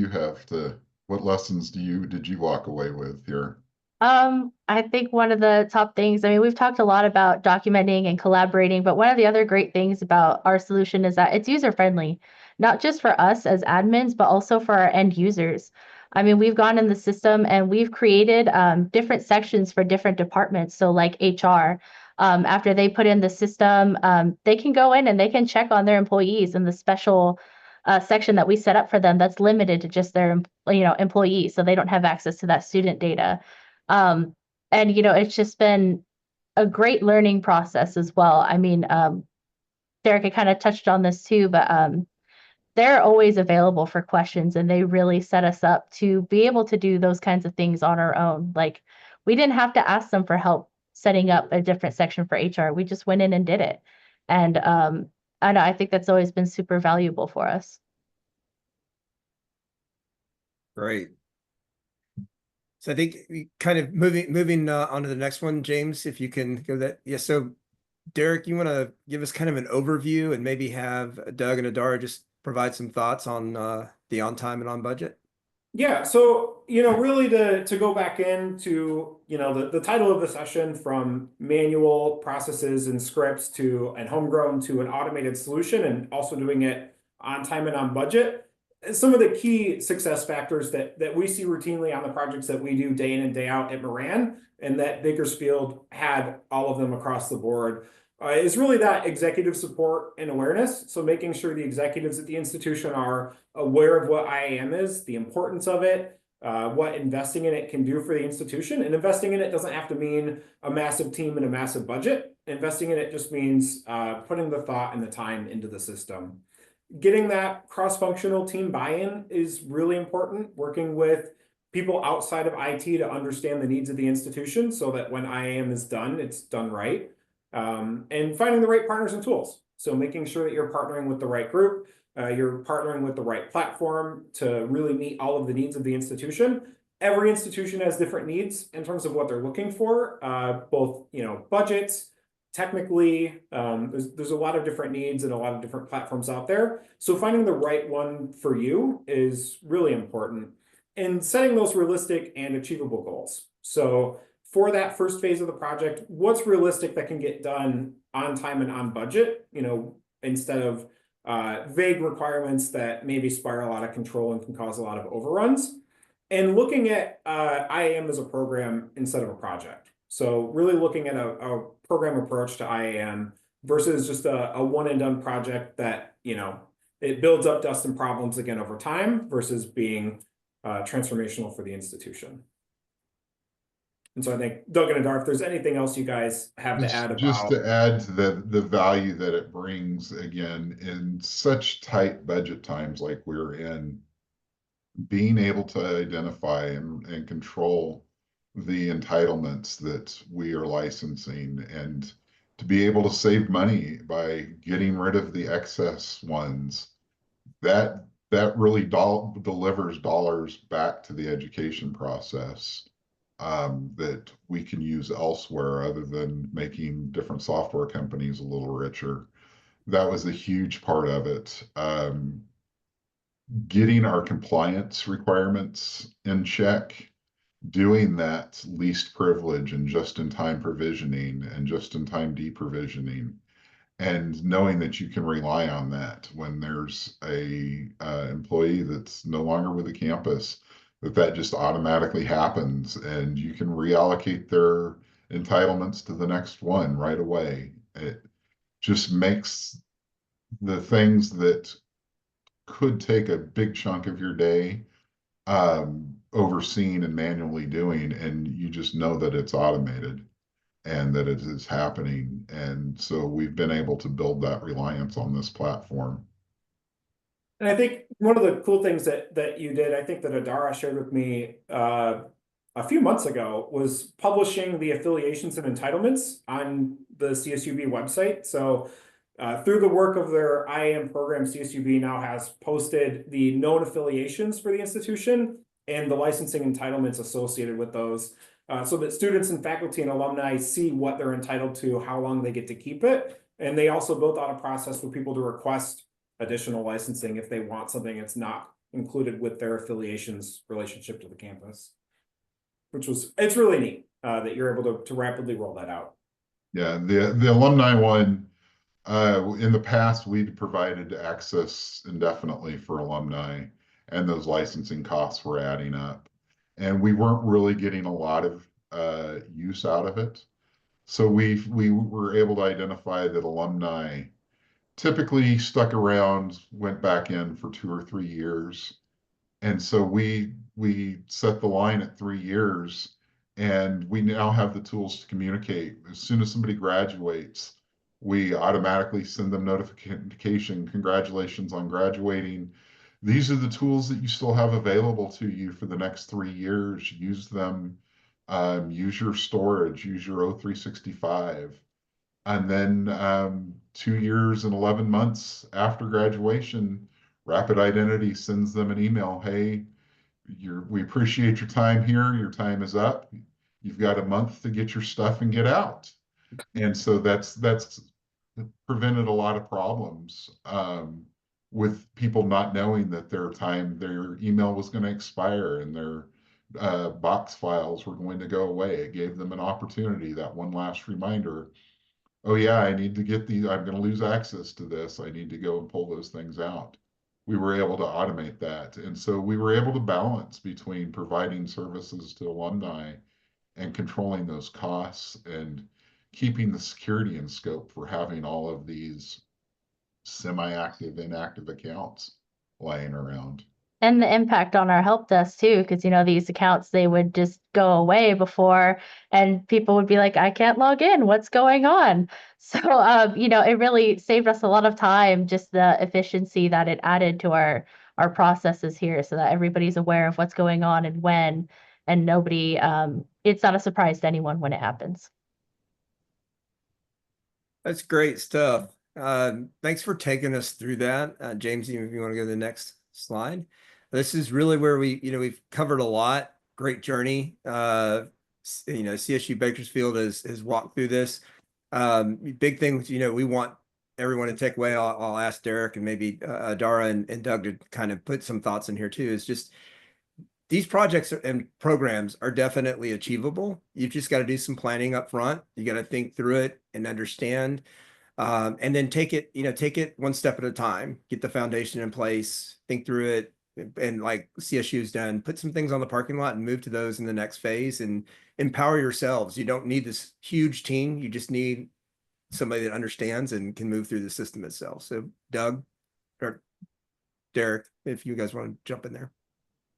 lessons did you walk away with here? I think one of the top things, we've talked a lot about documenting and collaborating, but one of the other great things about our solution is that it's user-friendly, not just for us as admins, but also for our end users. We've gone in the system and we've created different sections for different departments. So like HR, after they put in the system, they can go in and they can check on their employees in the special section that we set up for them that's limited to just their employees, so they don't have access to that student data. And it's just been a great learning process as well. Derek kind of touched on this too, but they're always available for questions, and they really set us up to be able to do those kinds of things on our own. Like, we didn't have to ask them for help setting up a different section for HR. We just went in and did it. And I think that's always been super valuable for us. Great. So I think kind of moving on to the next one, James, if you can go that. Yeah. So Derek, you want to give us kind of an overview and maybe have Doug and Adara just provide some thoughts on the on time and on budget? Yeah, so really to go back into the title of the session, from manual processes and scripts to and homegrown to an automated solution, and also doing it on time and on budget. Some of the key success factors that we see routinely on the projects that we do day in and day out at Moran, and that Bakersfield had all of them across the board, is really that executive support and awareness. So making sure the executives at the institution are aware of what IAM is, the importance of it, what investing in it can do for the institution. And investing in it doesn't have to mean a massive team and a massive budget. Investing in it just means putting the thought and the time into the system. Getting that cross-functional team buy-in is really important. Working with people outside of IT to understand the needs of the institution so that when IAM is done, it's done right. And finding the right partners and tools. So making sure that you're partnering with the right group, you're partnering with the right platform to really meet all of the needs of the institution. Every institution has different needs in terms of what they're looking for, both, budgets, technically, there's a lot of different needs and a lot of different platforms out there. So finding the right one for you is really important, and setting those realistic and achievable goals. So for that first phase of the project, what's realistic that can get done on time and on budget, instead of vague requirements that maybe spiral out of control and can cause a lot of overruns. And looking at IAM as a program instead of a project. So really looking at a program approach to IAM versus just a one and done project that, it builds up dust and problems again over time versus being transformational for the institution. And so I think, Doug and Adar, if there's anything else you guys have to add Just about. to add to the value that it brings, again, in such tight budget times like we're in, being able to identify and control the entitlements that we are licensing, and to be able to save money by getting rid of the excess ones, that really delivers dollars back to the education process that we can use elsewhere other than making different software companies a little richer. That was a huge part of it. Getting our compliance requirements in check, doing that least privilege and just-in-time provisioning and just-in-time deprovisioning, and knowing that you can rely on that when there's a employee that's no longer with the campus, that just automatically happens and you can reallocate their entitlements to the next one right away. It just makes the things that could take a big chunk of your day overseeing and manually doing, and you just know that it's automated and that it is happening. And so we've been able to build that reliance on this platform. And I think one of the cool things that you did, I think that Adara shared with me a few months ago, was publishing the affiliations and entitlements on the CSUB website. So through the work of their IAM program, CSUB now has posted the known affiliations for the institution and the licensing entitlements associated with those, so that students and faculty and alumni see what they're entitled to, how long they get to keep it. And they also built out a process for people to request additional licensing if they want something that's not included with their affiliations relationship to the campus, it's really neat that you're able to rapidly roll that out. Yeah, the alumni one, in the past, we'd provided access indefinitely for alumni, and those licensing costs were adding up. And we weren't really getting a lot of use out of it. So we were able to identify that alumni typically stuck around, went back in for 2 or 3 years. And so we set the line at 3 years, and we now have the tools to communicate. As soon as somebody graduates, we automatically send them notification, congratulations on graduating. These are the tools that you still have available to you for the next 3 years. Use them, use your storage, use your O365. And then 2 years and 11 months after graduation, Rapid Identity sends them an email. Hey, we appreciate your time here. Your time is up. You've got a month to get your stuff and get out. And so that's prevented a lot of problems with people not knowing that their email was going to expire and their box files were going to go away. It gave them an opportunity, that one last reminder. Oh yeah, I need to get these, I'm going to lose access to this. I need to go and pull those things out. We were able to automate that. And so we were able to balance between providing services to alumni and controlling those costs and keeping the security and scope for having all of these semi-active, inactive accounts lying around. And the impact on our help desk too, because these accounts, they would just go away before, and people would be like, I can't log in, what's going on? So it really saved us a lot of time, just the efficiency that it added to our our processes here so that everybody's aware of what's going on and when, and nobody, it's not a surprise to anyone when it happens. That's great stuff. Thanks for taking us through that. James, if you want to go to the next slide. This is really where we've covered a lot. Great journey. CSU Bakersfield has walked through this. Big things, we want everyone to take away. I'll ask Derek and maybe Dara and Doug to kind of put some thoughts in here too, is just these projects and programs are definitely achievable. You've just got to do some planning up front. You got to think through it and understand, and then take it one step at a time, get the foundation in place, think through it. And like CSU's done, put some things on the parking lot and move to those in the next phase and empower yourselves. You don't need this huge team. You just need somebody that understands and can move through the system itself. So Doug or Derek, if you guys want to jump in there.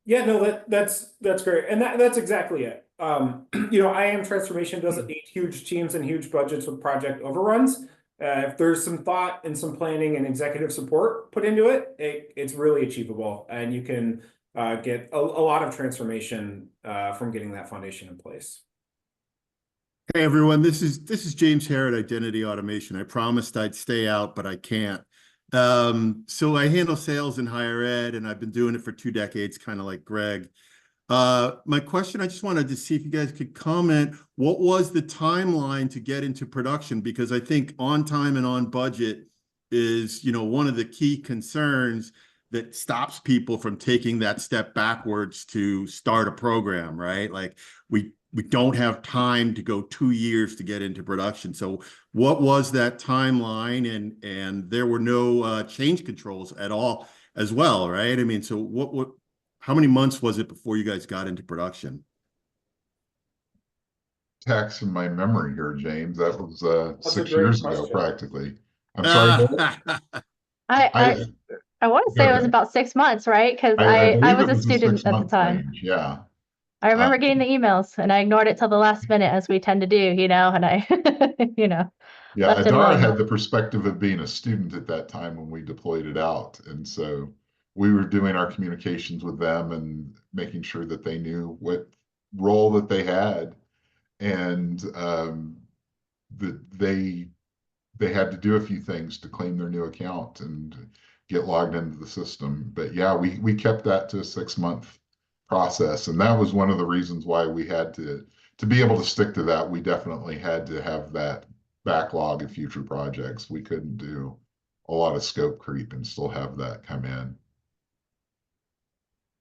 Yeah, no, that's great. And that's exactly it. IAM transformation doesn't need huge teams and huge budgets with project overruns. If there's some thought and some planning and executive support put into it, it's really achievable, and you can get a lot of transformation from getting that foundation in place. Hey everyone, this is James Hare at Identity Automation. I promised I'd stay out, but I can't. So I handle sales in higher ed, and I've been doing it for 2 decades, kind of like Greg. My question, I just wanted to see if you guys could comment, what was the timeline to get into production? Because I think on time and on budget is, one of the key concerns that stops people from taking that step backwards to start a program, right? Like we don't have time to go 2 years to get into production. So what was that timeline? And there were no change controls at all as well, right? I mean, so how many months was it before you guys got into production? Taxing my memory here, James. That was That's 6 a great years ago, question. practically. I'm sorry. I want to say it was about 6 months, right? Because I believe was it a was student at the 6-month time. range, yeah. I remember getting the emails and I ignored it till the last minute, as we tend to do, and I, Yeah, left it Adara alone. had the perspective of being a student at that time when we deployed it out. And so we were doing our communications with them and making sure that they knew what role that they had, and that they had to do a few things to claim their new account and get logged into the system. But yeah, we kept that to a 6-month process. And that was one of the reasons why we had to be able to stick to that. We definitely had to have that backlog of future projects. We couldn't do a lot of scope creep and still have that come in.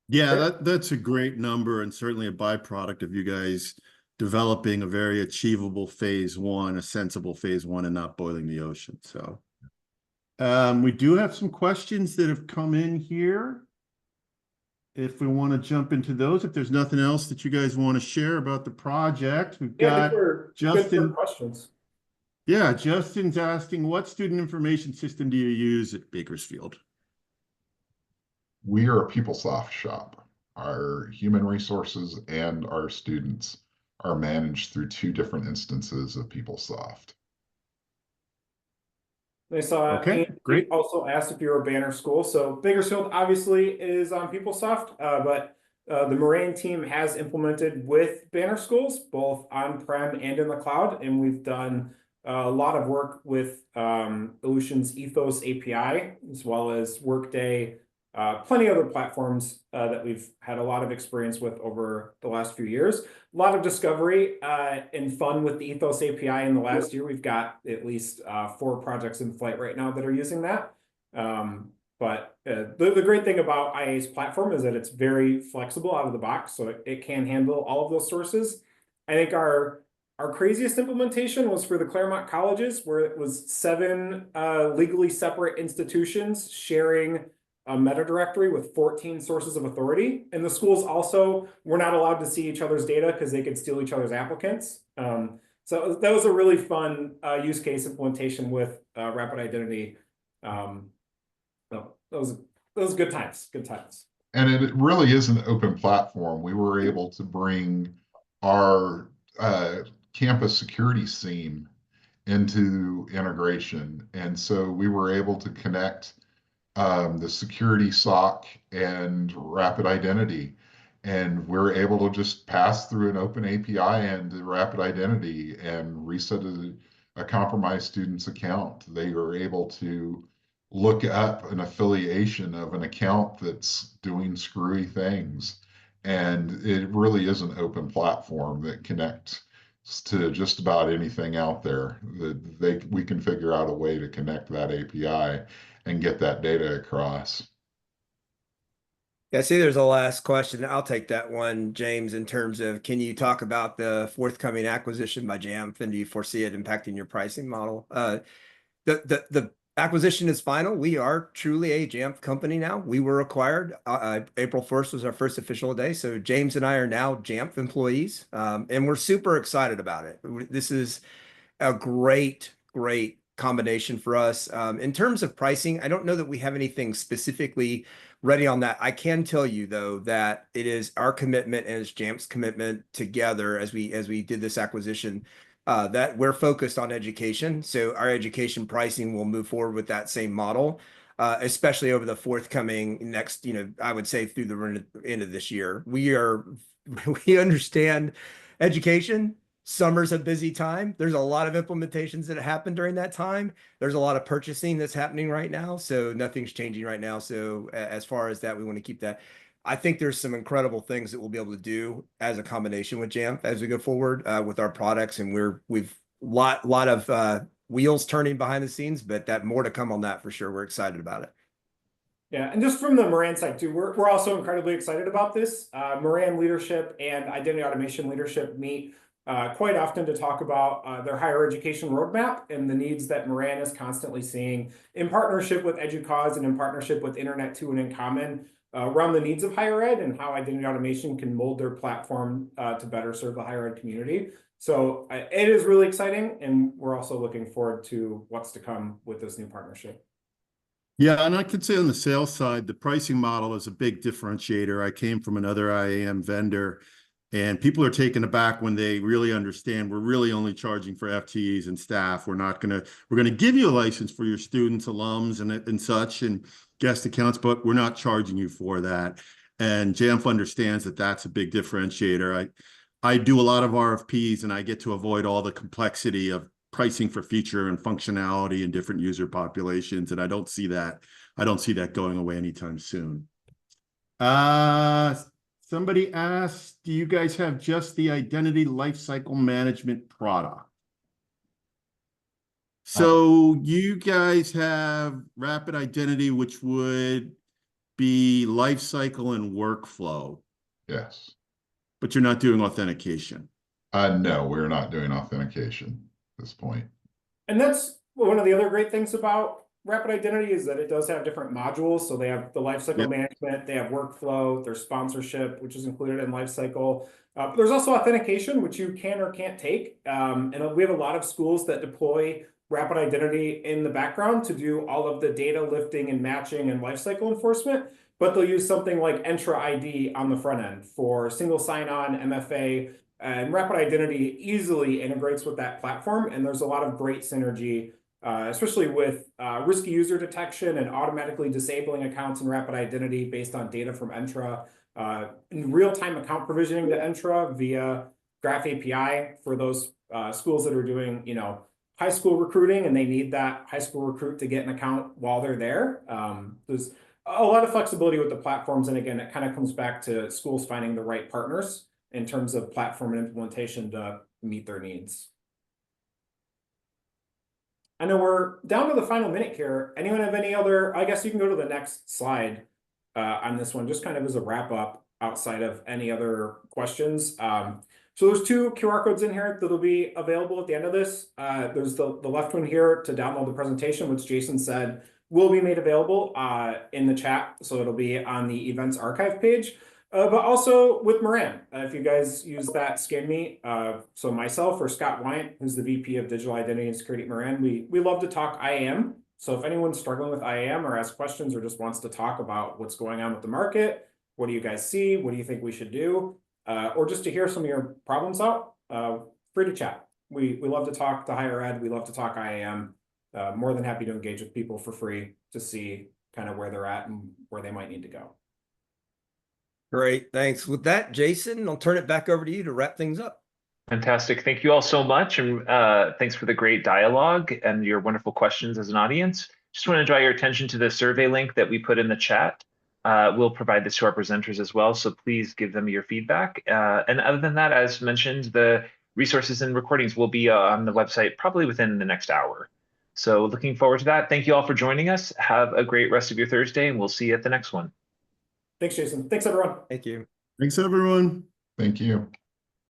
Yeah, that's a great number, and certainly a byproduct of you guys developing a very achievable phase 1, a sensible phase 1, and not boiling the ocean. So we do have some questions that have come in here. If we want to jump into those, if there's nothing else that you guys want to share about the project, we've got Justin. Questions. Yeah, Justin's asking, what student information system do you use at Bakersfield? We are a PeopleSoft shop. Our human resources and our students are managed through 2 different instances of PeopleSoft. I saw Okay, great. also asked if you're a banner school. So Bakersfield obviously is on PeopleSoft, but the Moran team has implemented with banner schools, both on-prem and in the cloud. And we've done a lot of work with Illusion's Ethos API, as well as Workday, plenty of other platforms that we've had a lot of experience with over the last few years. A lot of discovery and fun with the Ethos API in the last year. We've got at least 4 projects in flight right now that are using that. But the great thing about IA's platform is that it's very flexible out of the box, so it can handle all of those sources. I think our craziest implementation was for the Claremont colleges, where it was 7 legally separate institutions sharing a meta directory with 14 sources of authority. And the schools also were not allowed to see each other's data because they could steal each other's applicants. So that was a really fun use case implementation with Rapid Identity. Those good times, good times. And it really is an open platform. We were able to bring our campus security SIEM into integration. And so we were able to connect the security SOC, and rapid identity. And we're able to just pass through an open API into rapid identity and reset a compromised student's account. They are able to look up an affiliation of an account that's doing screwy things. And it really is an open platform that connects to just about anything out there. We can figure out a way to connect that API and get that data across. Yeah, see, there's a last question. I'll take that one, James, in terms of, can you talk about the forthcoming acquisition by Jamf, and do you foresee it impacting your pricing model? The acquisition is final. We are truly a Jamf company now. We were acquired. April 1st was our first official day. So James and I are now Jamf employees, and we're super excited about it. This is a great combination for us. In terms of pricing, I don't know that we have anything specifically ready on that. I can tell you though that it is our commitment and it's Jamf's commitment together as we did this acquisition, that we're focused on education. So our education pricing will move forward with that same model, especially over the forthcoming next, I would say through the end of this year. We understand education. Summer's a busy time. There's a lot of implementations that happen during that time. There's a lot of purchasing that's happening right now. So nothing's changing right now. So as far as that, we want to keep that. I think there's some incredible things that we'll be able to do as a combination with Jamf as we go forward with our products. And we've lot of wheels turning behind the scenes, but that more to come on that for sure. We're excited about it. Yeah, and just from the Moran side too, we're also incredibly excited about this. Moran leadership and identity automation leadership meet quite often to talk about their higher education roadmap and the needs that Moran is constantly seeing in partnership with EDUCAUSE and in partnership with Internet2 and In Common around the needs of higher ed and how identity automation can mold their platform to better serve the higher ed community. So it is really exciting, and we're also looking forward to what's to come with this new partnership. Yeah, and I could say on the sales side, the pricing model is a big differentiator. I came from another IAM vendor, and people are taken aback when they really understand we're really only charging for FTEs and staff. We're gonna give you a license for your students, alums, and such, and guest accounts, but we're not charging you for that. And Jamf understands that that's a big differentiator. I do a lot of RFPs, and I get to avoid all the complexity of pricing for feature and functionality and different user populations, and I don't see that going away anytime soon. Somebody asked, do you guys have just the identity lifecycle management product? So you guys have rapid identity, which would be lifecycle and workflow. Yes. But you're not doing authentication. No, we're not doing authentication at this point. And that's one of the other great things about Rapid Identity is that it does have different modules. So they have the lifecycle management, they have workflow, there's sponsorship, which is included in lifecycle. There's also authentication, which you can or can't take. And we have a lot of schools that deploy Rapid Identity in the background to do all of the data lifting and matching and lifecycle enforcement. But they'll use something like Entra ID on the front end for single sign-on, MFA, and Rapid Identity easily integrates with that platform. And there's a lot of great synergy, especially with risky user detection and automatically disabling accounts in Rapid Identity based on data from Entra, in real-time account provisioning to Entra via Graph API for those schools that are doing, high school recruiting and they need that high school recruit to get an account while they're there. There's a lot of flexibility with the platforms. And again, it kind of comes back to schools finding the right partners in terms of platform and implementation to meet their needs. I know we're down to the final minute here. Anyone have any other, I guess you can go to the next slide on this one, just kind of as a wrap up outside of any other questions. So there's 2 QR codes in here that'll be available at the end of this. There's the left one here to download the presentation, which Jason said will be made available in the chat. So it'll be on the events archive page. But also with Moran, if you guys use that Scan Me, so myself or Scott Wyant, who's the VP of Digital Identity and Security at Moran, we love to talk IAM. So if anyone's struggling with IAM or has questions or just wants to talk about what's going on with the market, what do you guys see? What do you think we should do? Or just to hear some of your problems out, free to chat. We love to talk to higher ed. We love to talk IAM. More than happy to engage with people for free to see kind of where they're at and where they might need to go. Great, thanks. With that, Jason, I'll turn it back over to you to wrap things up. Fantastic. Thank you all so much. And thanks for the great dialogue and your wonderful questions as an audience. Just want to draw your attention to the survey link that we put in the chat. We'll provide this to our presenters as well, so please give them your feedback. And other than that, as mentioned, the resources and recordings will be on the website probably within the next hour. So looking forward to that. Thank you all for joining us. Have a great rest of your Thursday, and we'll see you at the next one. Thanks, Jason. Thanks, everyone. Thank you. Thanks, everyone. Thank you.